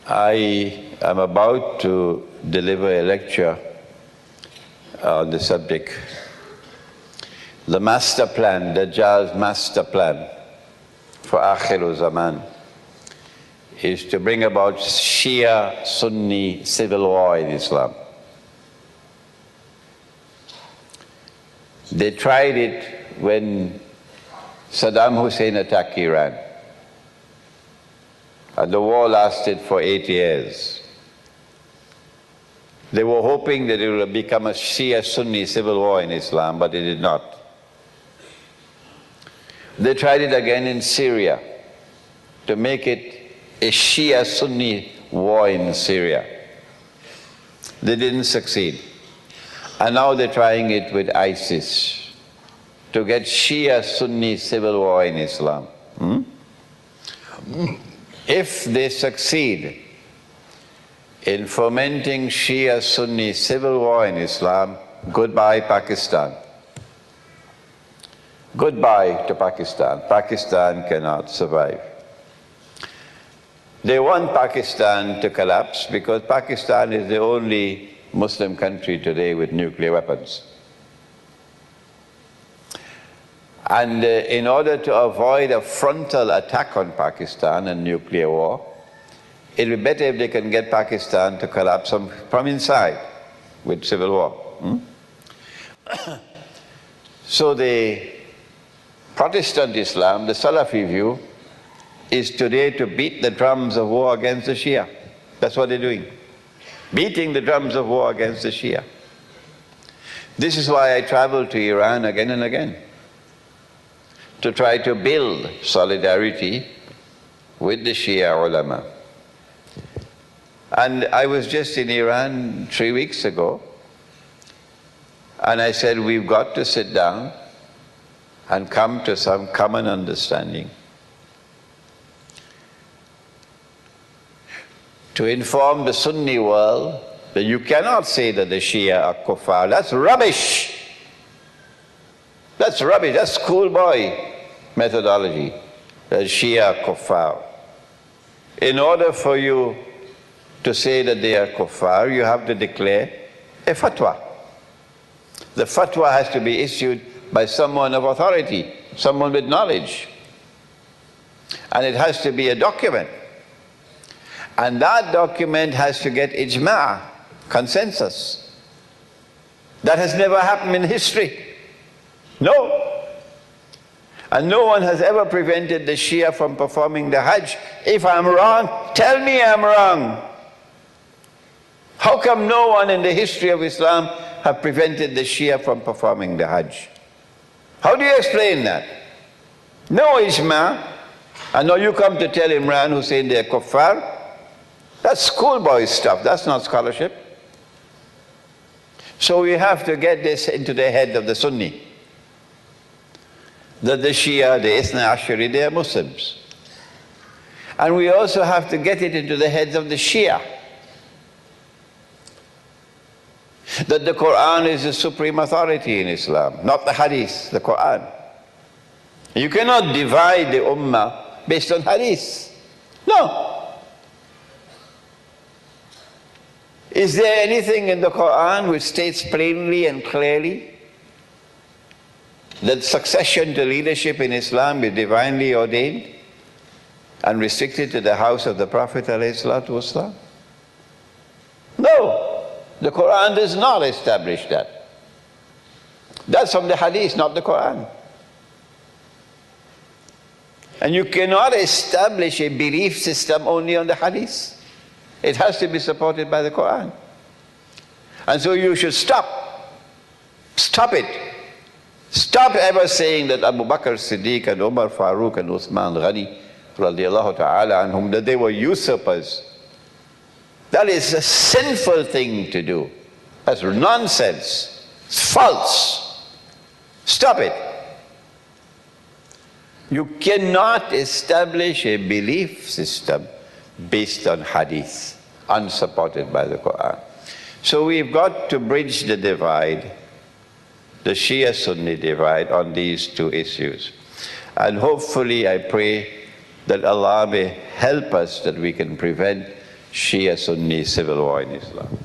I am about to deliver a lecture on the subject, the master plan, Dajjal's master plan for Akhiru Zaman is to bring about Shia-Sunni civil war in Islam. They tried it when Saddam Hussein attacked Iran. And the war lasted for 8 years. They were hoping that it would become a Shia-Sunni civil war in Islam, but it did not. They tried it again in Syria to make it a Shia-Sunni war in Syria. They didn't succeed. And now they're trying it with ISIS to get Shia-Sunni civil war in Islam. If they succeed in fomenting Shia-Sunni civil war in Islam, goodbye Pakistan. Goodbye to Pakistan. Pakistan cannot survive. They want Pakistan to collapse because Pakistan is the only Muslim country today with nuclear weapons. And in order to avoid a frontal attack on Pakistan and nuclear war, it would be better if they can get Pakistan to collapse from inside with civil war. So the Protestant Islam, the Salafi view, is today to beat the drums of war against the Shia. That's what they're doing. Beating the drums of war against the Shia. This is why I travel to Iran again and again, to try to build solidarity with the Shia ulama. And I was just in Iran 3 weeks ago, and I said, we've got to sit down and come to some common understanding. To inform the Sunni world that you cannot say that the Shia are kuffar. That's rubbish. That's rubbish. That's schoolboy methodology. The Shia are kuffar. In order for you to say that they are kuffar, you have to declare a fatwa. The fatwa has to be issued by someone of authority, someone with knowledge. And it has to be a document. And that document has to get ijma', consensus. That has never happened in history. No. And no one has ever prevented the Shia from performing the Hajj. If I'm wrong, tell me I'm wrong. How come no one in the history of Islam have prevented the Shia from performing the Hajj? How do you explain that? No ijma'. And now you come to tell Imran Hussein they're kuffar. That's schoolboy stuff, that's not scholarship. So we have to get this into the head of the Sunni. That the Shia, the Ithna Ashari, they are Muslims. And we also have to get it into the heads of the Shia. That the Quran is the supreme authority in Islam, not the Hadith, the Quran. You cannot divide the Ummah based on Hadith. No. Is there anything in the Quran which states plainly and clearly that succession to leadership in Islam is divinely ordained and restricted to the house of the Prophet ﷺ? No, the Quran does not establish that. That's from the Hadith, not the Quran. And you cannot establish a belief system only on the Hadith. It has to be supported by the Quran. And so you should stop. Stop it. Stop ever saying that Abu Bakr Siddiq and Umar Farooq and Uthman Ghani radiallahu ta'ala anhum, that they were usurpers. That is a sinful thing to do. That's nonsense. It's false. Stop it. You cannot establish a belief system based on hadith, unsupported by the Quran. So we've got to bridge the divide, the Shia-Sunni divide on these two issues. And hopefully I pray that Allah may help us that we can prevent Shia Sunni civil war in Islam.